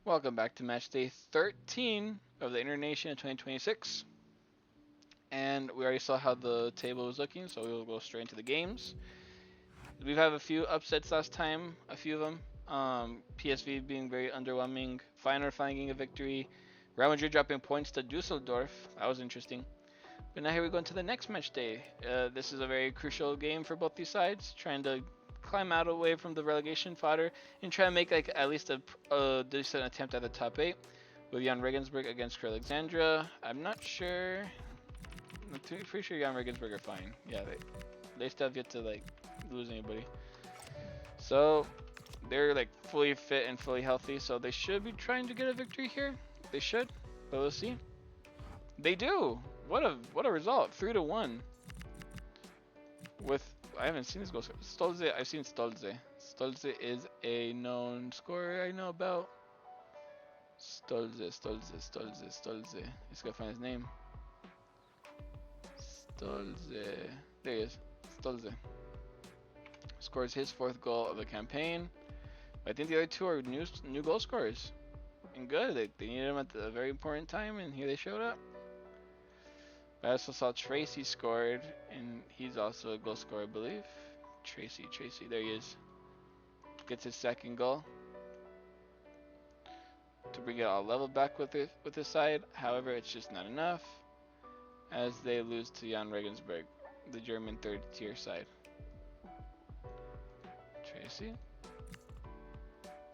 Welcome back to match day 13 of the Internation in 2026. And we already saw how the table was looking, so we'll go straight into the games. We've had a few upsets last time, a few of them. PSV being very underwhelming, Feyenoord finding a victory, Real Madrid dropping points to Dusseldorf. That was interesting. But now here we go into the next match day. This is a very crucial game for both these sides, trying to climb out away from the relegation fodder and try to make like at least a decent attempt at the top 8 with Jan Regensburg against Alexandra. I'm not sure. I'm pretty sure Jan Regensburg are fine. Yeah, they still have yet to like lose anybody. So they're like fully fit and fully healthy, so they should be trying to get a victory here. They should, but we'll see. They do. What a result! 3-1. With I haven't seen this goal. Stolze, I've seen Stolze. Stolze is a known scorer I know about. Stolze. Just gotta find his name. Stolze. There he is. Stolze. Scores his 4th goal of the campaign. I think the other two are new goal scorers. And good. They needed him at a very important time, and here they showed up. I also saw Tracy scored, and he's also a goal scorer, I believe. Tracy, there he is. Gets his 2nd goal to bring it all level back with his side. However, it's just not enough, as they lose to Jan Regensburg, the German 3rd tier side. Tracy.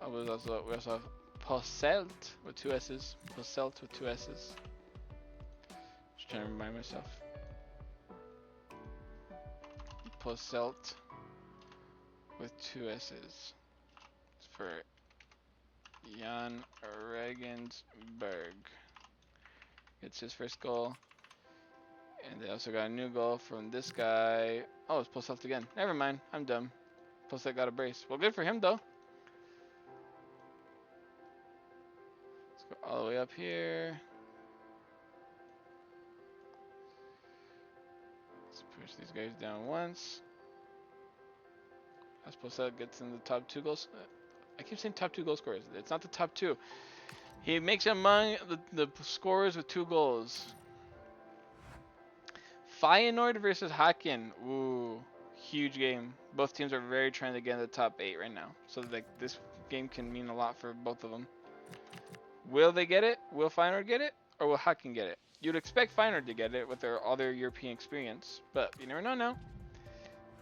Oh, we also have Posselt with 2 S's. Posselt with 2 S's. Just trying to remind myself. Posselt with 2 S's for Jan Regensburg. Gets his 1st goal. And they also got a new goal from this guy. Oh, it's Posselt again. Never mind. I'm dumb. Posselt got a brace. Well, good for him, though. Let's go all the way up here. Let's push these guys down once. As Posselt gets in the top 2 goals. I keep saying top 2 goal scorers. It's not the top 2. He makes among the scorers with 2 goals. Feyenoord versus Haken. Ooh, huge game. Both teams are very trying to get in the top 8 right now. So like this game can mean a lot for both of them. Will they get it? Will Feyenoord get it? Or will Haken get it? You'd expect Feyenoord to get it with all their European experience, but you never know now.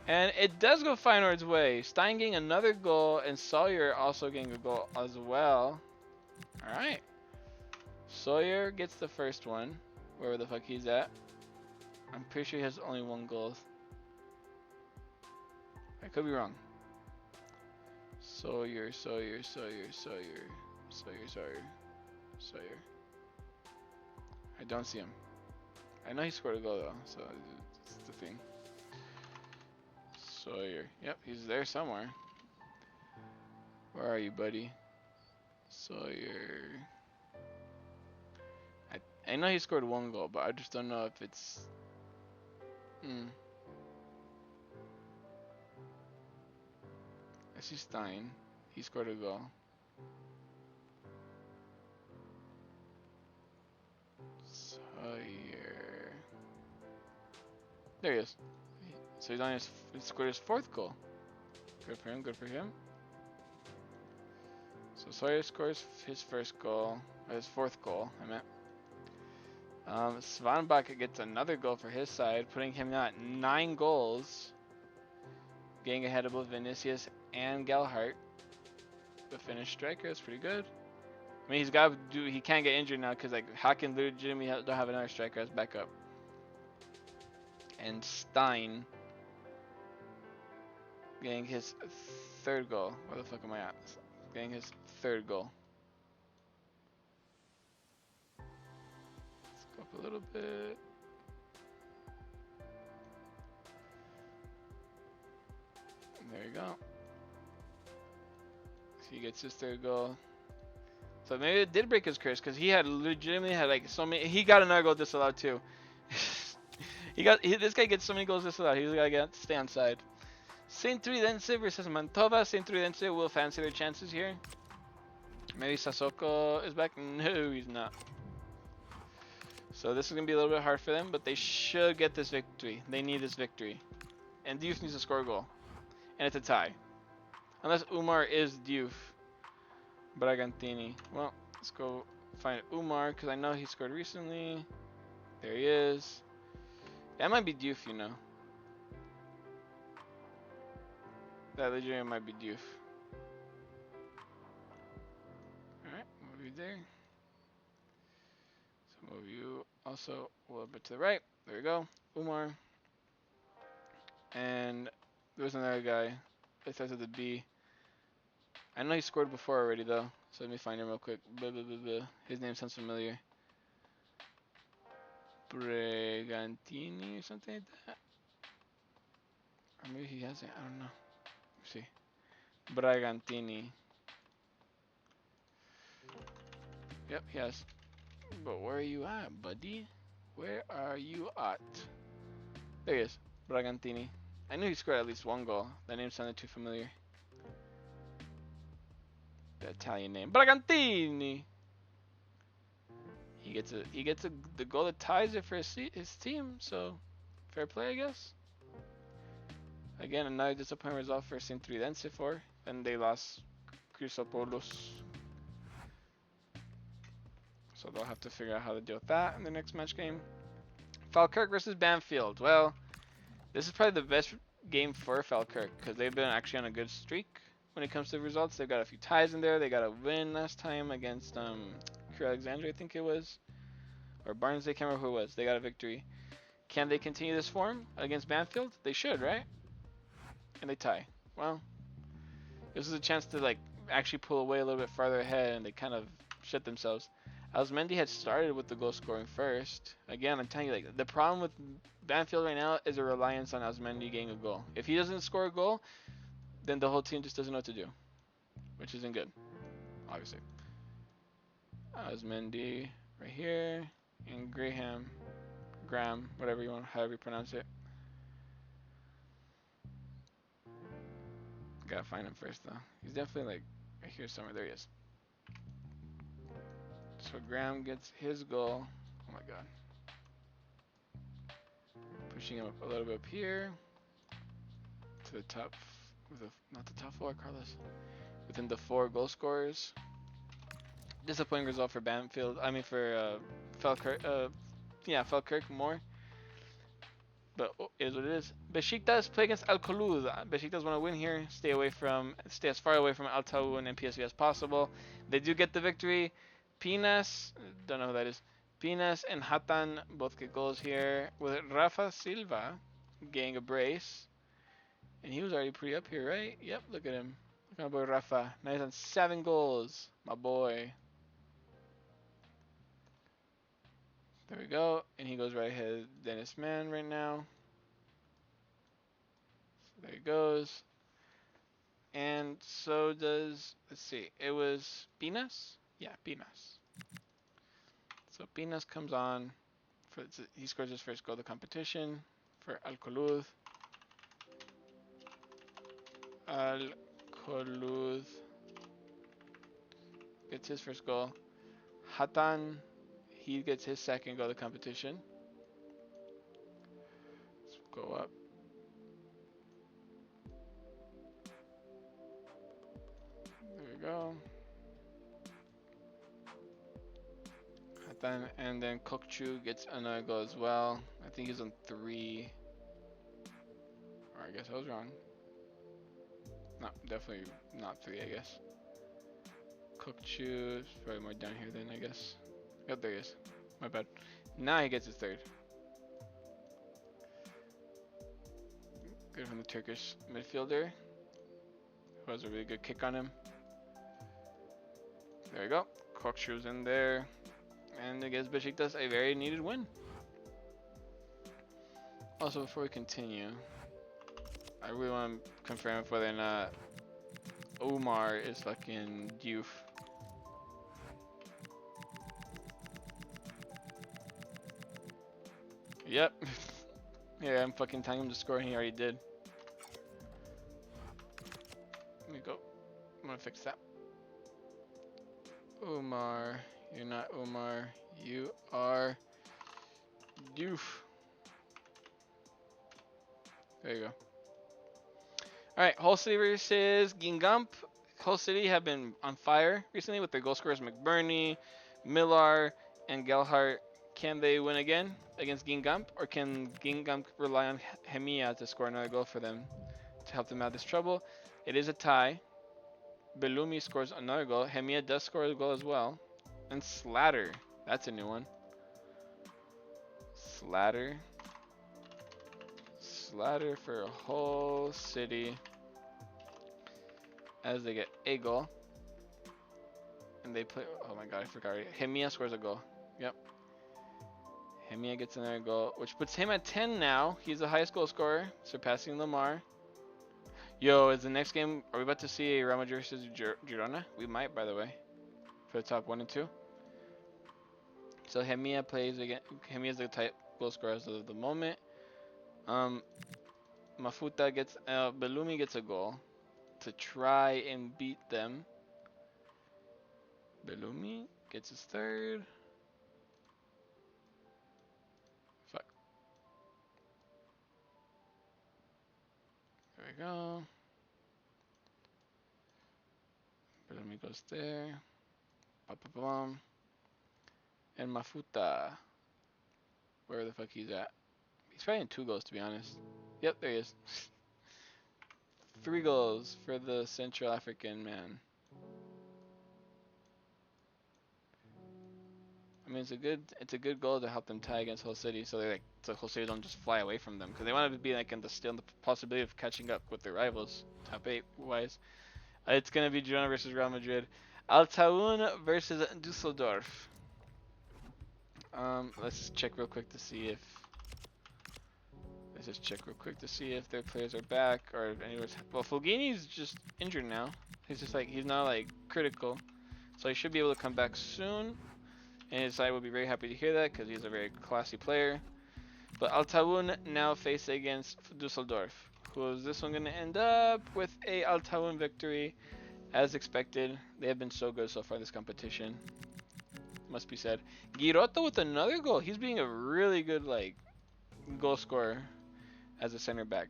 And it does go Feyenoord's way. Stein getting another goal, and Sawyer also getting a goal as well. Alright. Sawyer gets the 1st one, wherever the fuck he's at. I'm pretty sure he has only 1 goal. I could be wrong. Sawyer. I don't see him. I know he scored a goal though, so it's the thing. Sawyer. Yep, he's there somewhere. Where are you, buddy? Sawyer. I know he scored 1 goal, but I just don't know if it's... I see Stein. He scored a goal. Sawyer. There he is. So he scored his 4th goal. Good for him. So Sawyer scores his 1st goal, or his 4th goal, I meant. Svanbach gets another goal for his side, putting him at 9 goals. Getting ahead of both Vinicius and Gelhardt. The Finnish striker is pretty good. I mean, he can't get injured now because like Haken legitimately don't have another striker as backup. And Stein getting his 3rd goal. Where the fuck am I at? Getting his 3rd goal. Let's go up a little bit. There you go. He gets his 3rd goal. So maybe it did break his curse because he had legitimately had like so many. He got another goal disallowed too. This guy gets so many goals disallowed. He's gotta stay on side. Saint Truidense versus Mantova. Saint Truidense will fancy their chances here. Maybe Sasoko is back? No, he's not. So this is going to be a little bit hard for them, but they should get this victory. They need this victory. And Diouf needs to score a goal. And it's a tie. Unless Umar is Diouf. Bragantini. Well, let's go find Umar, because I know he scored recently. There he is. That might be Diouf, you know. That legitimately might be Diouf. Alright, move you there. So move you also a little bit to the right. There we go. Umar. And there was another guy. It starts with a B. I know he scored before already though. So let me find him real quick. Blah, blah, blah, blah. His name sounds familiar. Bragantini or something like that. Or maybe he hasn't. I don't know. Let's see. Bragantini. Yep, he has. But where are you at, buddy? Where are you at? There he is. Bragantini. I knew he scored at least one goal. That name sounded too familiar. The Italian name. Bragantini! He gets the goal that ties it for his team, so fair play, I guess. Again, another disappointing result for St. Tridense for, and they lost Chrysopolis. So they'll have to figure out how to deal with that in the next match game. Falkirk versus Banfield. Well, this is probably the best game for Falkirk because they've been actually on a good streak when it comes to results. They've got a few ties in there. They got a win last time against Crew Alexandria, I think it was. Or Barnes, they can't remember who it was. They got a victory. Can they continue this form against Banfield? They should, right? And they tie. Well, this is a chance to like actually pull away a little bit farther ahead, and they kind of shit themselves. Osmendi had started with the goal scoring first. Again, I'm telling you, like the problem with Banfield right now is a reliance on Osmendi getting a goal. If he doesn't score a goal, then the whole team just doesn't know what to do, which isn't good, obviously. Osmendi right here, and Graham, whatever you want, however you pronounce it. Gotta find him first though. He's definitely like right here somewhere. There he is. So Graham gets his goal. Oh my god. Pushing him up a little bit up here to the top, not the top four, Carlos. Within the 4 goal scorers. Disappointing result for Banfield. I mean for Falkirk. Yeah, Falkirk more. But it is what it is. Besiktas play against Al-Kholoud. Besiktas want to win here. Stay as far away from Al Tawoun and PSV as possible. They do get the victory. Pinas, don't know who that is. Pinas and Hatan both get goals here. With Rafa Silva getting a brace. And he was already pretty up here, right? Yep, look at him. Look at my boy Rafa. Now he's on 7 goals. My boy. There we go. And he goes right ahead of Dennis Mann right now. So there he goes. And so does, let's see, it was Pinas? Yeah, Pinas. So Pinas comes on. He scores his first goal of the competition for Al-Kholoud. Al-Kholoud gets his first goal. Hatan, he gets his second goal of the competition. Let's go up. There we go. Hatan, and then Kokchu gets another goal as well. I think he's on 3. Or I guess I was wrong. No, definitely not 3, I guess. Kokchu is probably more down here then, I guess. Oh, there he is. My bad. Now he gets his 3rd. Good from the Turkish midfielder, who has a really good kick on him. There we go. Kokchu's in there. And it gives Besiktas a very needed win. Also, before we continue, I really want to confirm whether or not Omar is fucking Diouf. Yep. Yeah, I'm fucking telling him to score and he already did. Let me go. I'm gonna fix that. Umar. You're not Umar. You are Doof. There you go. Alright, Hull City versus Gingamp. Hull City have been on fire recently with their goal scorers McBurney, Millar, and Gelhart. Can they win again against Gingamp, or can Gingamp rely on Hemia to score another goal for them to help them out of this trouble? It is a tie. Belumi scores another goal. Hemia does score a goal as well. And Slatter. That's a new one. Slatter. Slatter for Hull City as they get a goal. And they play. Oh my god, I forgot. Hemia scores a goal. Yep. Hemia gets another goal, which puts him at 10 now. He's the highest goal scorer, surpassing Lamar. Yo, is the next game, are we about to see a Real Madrid versus Girona? We might, by the way, for the top 1 and 2. So Hemia plays again. Hemia is the type goal scorer as of the moment. Mafuta gets, Belumi gets a goal to try and beat them. Belumi gets his third. Fuck. There we go. Belumi goes there. Ba-ba-bum. And Mafuta. Where the fuck he's at. He's probably in 2 goals, to be honest. Yep, there he is. 3 goals for the Central African man. I mean, it's a good goal to help them tie against Hull City, so they so Hull City don't just fly away from them, because they want to be like in the possibility of catching up with their rivals, top 8 wise. It's gonna be Girona versus Real Madrid. Altaun versus Dusseldorf. Let's just check real quick to see if. Let's just check real quick to see if their players are back or if anyone's. Well, Fulgini's just injured now. He's not like critical, so he should be able to come back soon. And his side will be very happy to hear that because he's a very classy player. But Altaun now face against Dusseldorf. Who is this one going to end up with a Altaun victory? As expected, they have been so good so far this competition. Must be said. Giroto with another goal. He's being a really good goal scorer as a center back.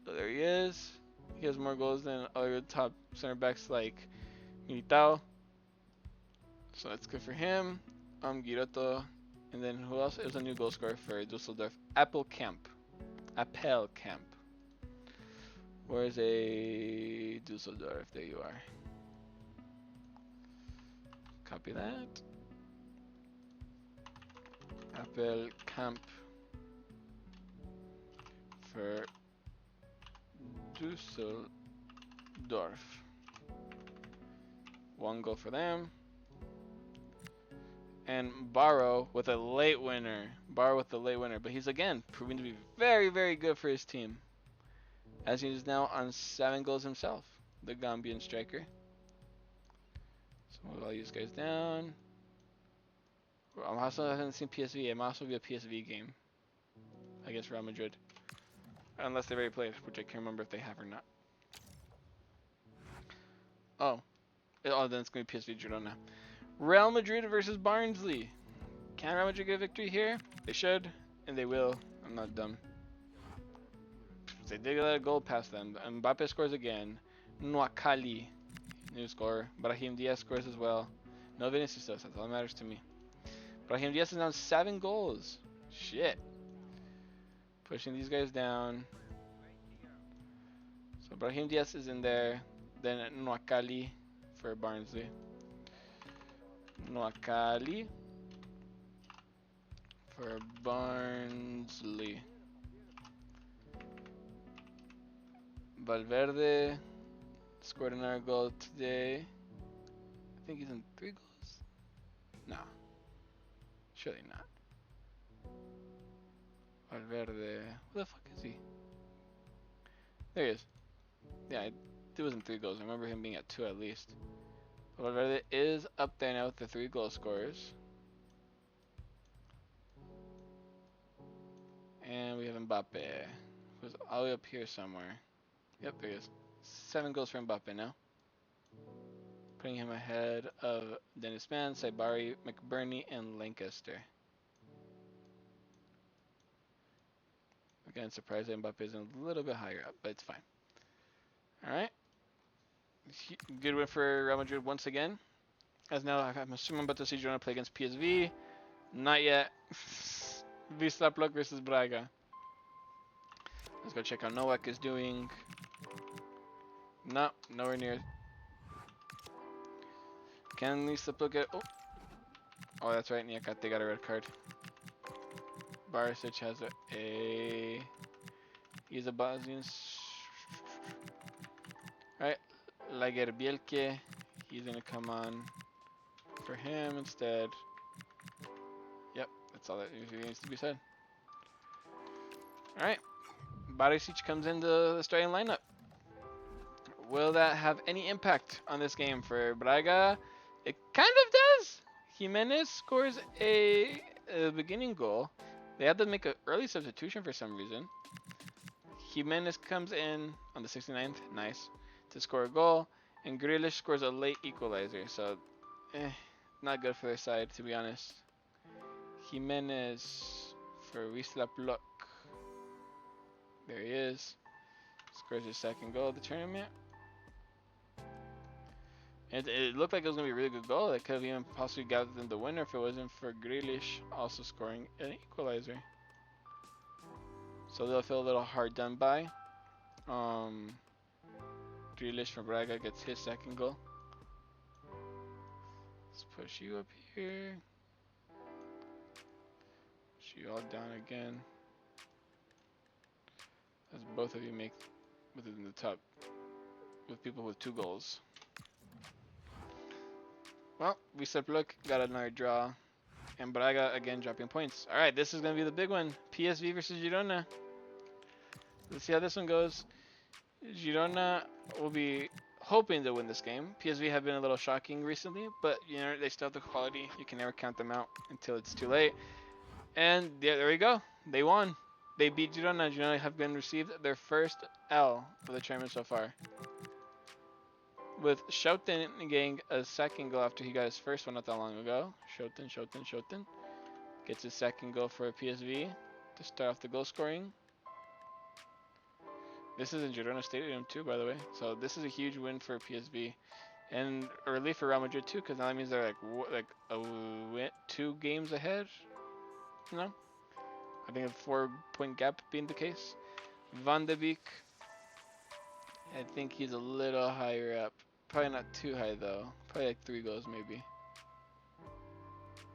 So there he is. He has more goals than other top center backs like Militao. So that's good for him. Giroto. And then who else? It was a new goal scorer for Dusseldorf. Appelkamp. Where's a Dusseldorf? There you are. Copy that. Appelkamp for Dusseldorf. 1 goal for them. And Barrow with a late winner. But he's again proving to be very, very good for his team, as he is now on 7 goals himself, the Gambian striker. So move all these guys down. I also haven't seen PSV. It might also be a PSV game against Real Madrid, unless they already played, which I can't remember if they have or not. Oh, then it's going to be PSV Girona. Real Madrid versus Barnsley. Can Real Madrid get a victory here? They should, and they will. I'm not dumb. They did let a goal past them. Mbappe scores again. Nwakali, new scorer. Brahim Diaz scores as well. No Vinicius does. That's all that matters to me. Brahim Diaz is now 7 goals. Shit. Pushing these guys down. So Brahim Diaz is in there. Then Nwakali for Barnsley. Nwakali for Barnsley. Valverde scored another goal today. I think he's in 3 goals. No. Surely not. Valverde. Where the fuck is he? There he is. Yeah, it wasn't 3 goals. I remember him being at 2 at least. Valverde is up there now with the 3 goal scorers. And we have Mbappe, who's all the way up here somewhere. Yep, there he is. 7 goals for Mbappe now. putting him ahead of Dennis Mann, Saibari, McBurney, and Lancaster. Again, surprised that Mbappe is a little bit higher up, but it's fine. All right. Good win for Real Madrid once again. As now, I'm assuming I'm about to see Girona play against PSV. Not yet. Wisla Plock versus Braga. Let's go check how Nowak is doing. No, nowhere near. Can Wisla Plock get... Oh, that's right. Niakate got a red card. Barisic has a... He's a Bosnian. Alright. Lager Bielke. He's going to come on for him instead. Yep, that's all that needs to be said. Alright. Barisic comes into the starting lineup. Will that have any impact on this game for Braga? It kind of does. Jimenez scores a beginning goal. They had to make an early substitution for some reason. Jimenez comes in on the 69th, nice, to score a goal. And Grealish scores a late equalizer, so not good for their side, to be honest. Jimenez for Wisla Plock. There he is. Scores his second goal of the tournament. It looked like it was going to be a really good goal. It could have even possibly got them the winner if it wasn't for Grealish also scoring an equalizer. So they'll feel a little hard done by. Grealish from Braga gets his second goal. Let's push you up here. Push you all down again. As both of you make within the top with people with 2 goals. Well, Wisla Plock got another draw. And Braga again dropping points. Alright, this is going to be the big one. PSV versus Girona. Let's see how this one goes. Girona will be hoping to win this game. PSV have been a little shocking recently, but you know they still have the quality. You can never count them out until it's too late. And yeah, there we go. They won. They beat Girona. Girona have been received their first L of the tournament so far. With Schouten getting a second goal after he got his first one not that long ago. Schouten gets his second goal for PSV to start off the goal scoring. This is in Girona Stadium too, by the way. So this is a huge win for PSV, and a relief for Real Madrid too, because now that means they're like 2 games ahead. You know, I think a 4-point gap being the case. Van de Beek, I think he's a little higher up. Probably not too high though. Probably like 3 goals maybe.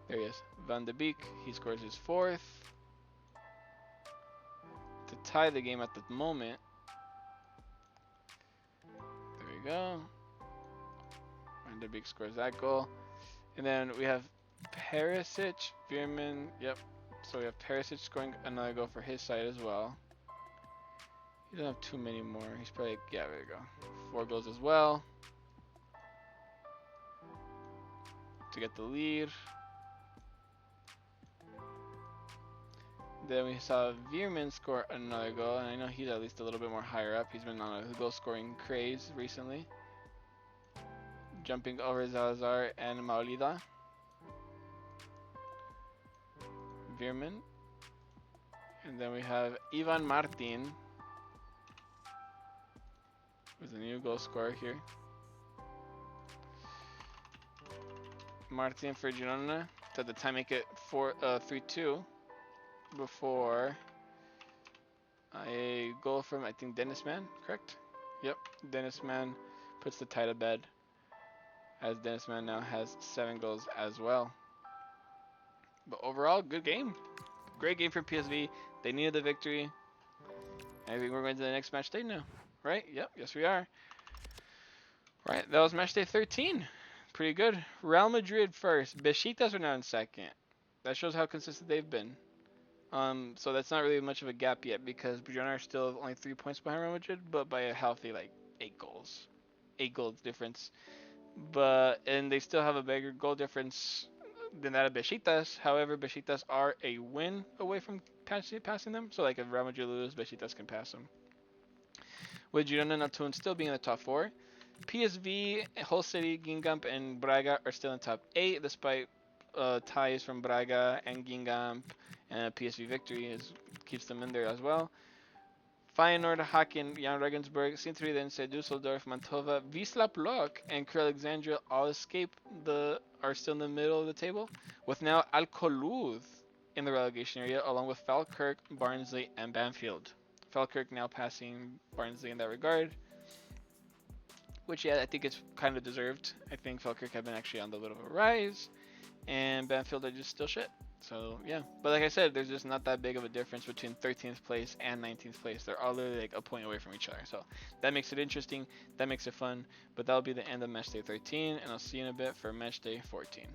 There he is. Van de Beek. He scores his 4th to tie the game at the moment. There we go. Van de Beek scores that goal. And then we have Perisic, Veerman. Yep. So we have Perisic scoring another goal for his side as well. He doesn't have too many more. He's probably, yeah, there we go. 4 goals as well to get the lead. Then we saw Veerman score another goal, and I know he's at least a little bit more higher up. He's been on a goal scoring craze recently. Jumping over Salazar and Maolida. Veerman. And then we have Ivan Martin, who's a new goal scorer here. Martin for Girona to at the time make it 3-2 before a goal from, I think, Dennis Mann, correct? Yep, Dennis Mann puts the tie to bed, as Dennis Mann now has 7 goals as well. But overall, good game. Great game from PSV. They needed the victory. I think we're going to the next match day now, right? Yep, yes we are. Right, that was match day 13. Pretty good. Real Madrid first. Besiktas are now in second. That shows how consistent they've been. So that's not really much of a gap yet, because Girona are still only 3 points behind Real Madrid, but by a healthy like 8 goals. 8 goals difference. And they still have a bigger goal difference than that of Besiktas. However, Besiktas are a win away from passing them. So like if Real Madrid lose, Besiktas can pass them. With Girona and Altun still being in the top 4, PSV, Hull City, Guingamp, and Braga are still in top 8 despite ties from Braga and Guingamp, and a PSV victory keeps them in there as well. Feyenoord, Haken, Jan Regensburg, Sint-Truidense, Düsseldorf, Mantova, Wisla Plock, and Crew Alexandria all are still in the middle of the table, with now Alcoluth in the relegation area, along with Falkirk, Barnsley, and Banfield. Falkirk now passing Barnsley in that regard, which I think it's kind of deserved. I think Falkirk have been actually on the little of a rise, and Banfield are just still shit. So yeah, but like I said, there's just not that big of a difference between 13th place and 19th place. They're all literally like a point away from each other. So that makes it interesting. That makes it fun. But that'll be the end of Matchday 13, and I'll see you in a bit for Matchday 14.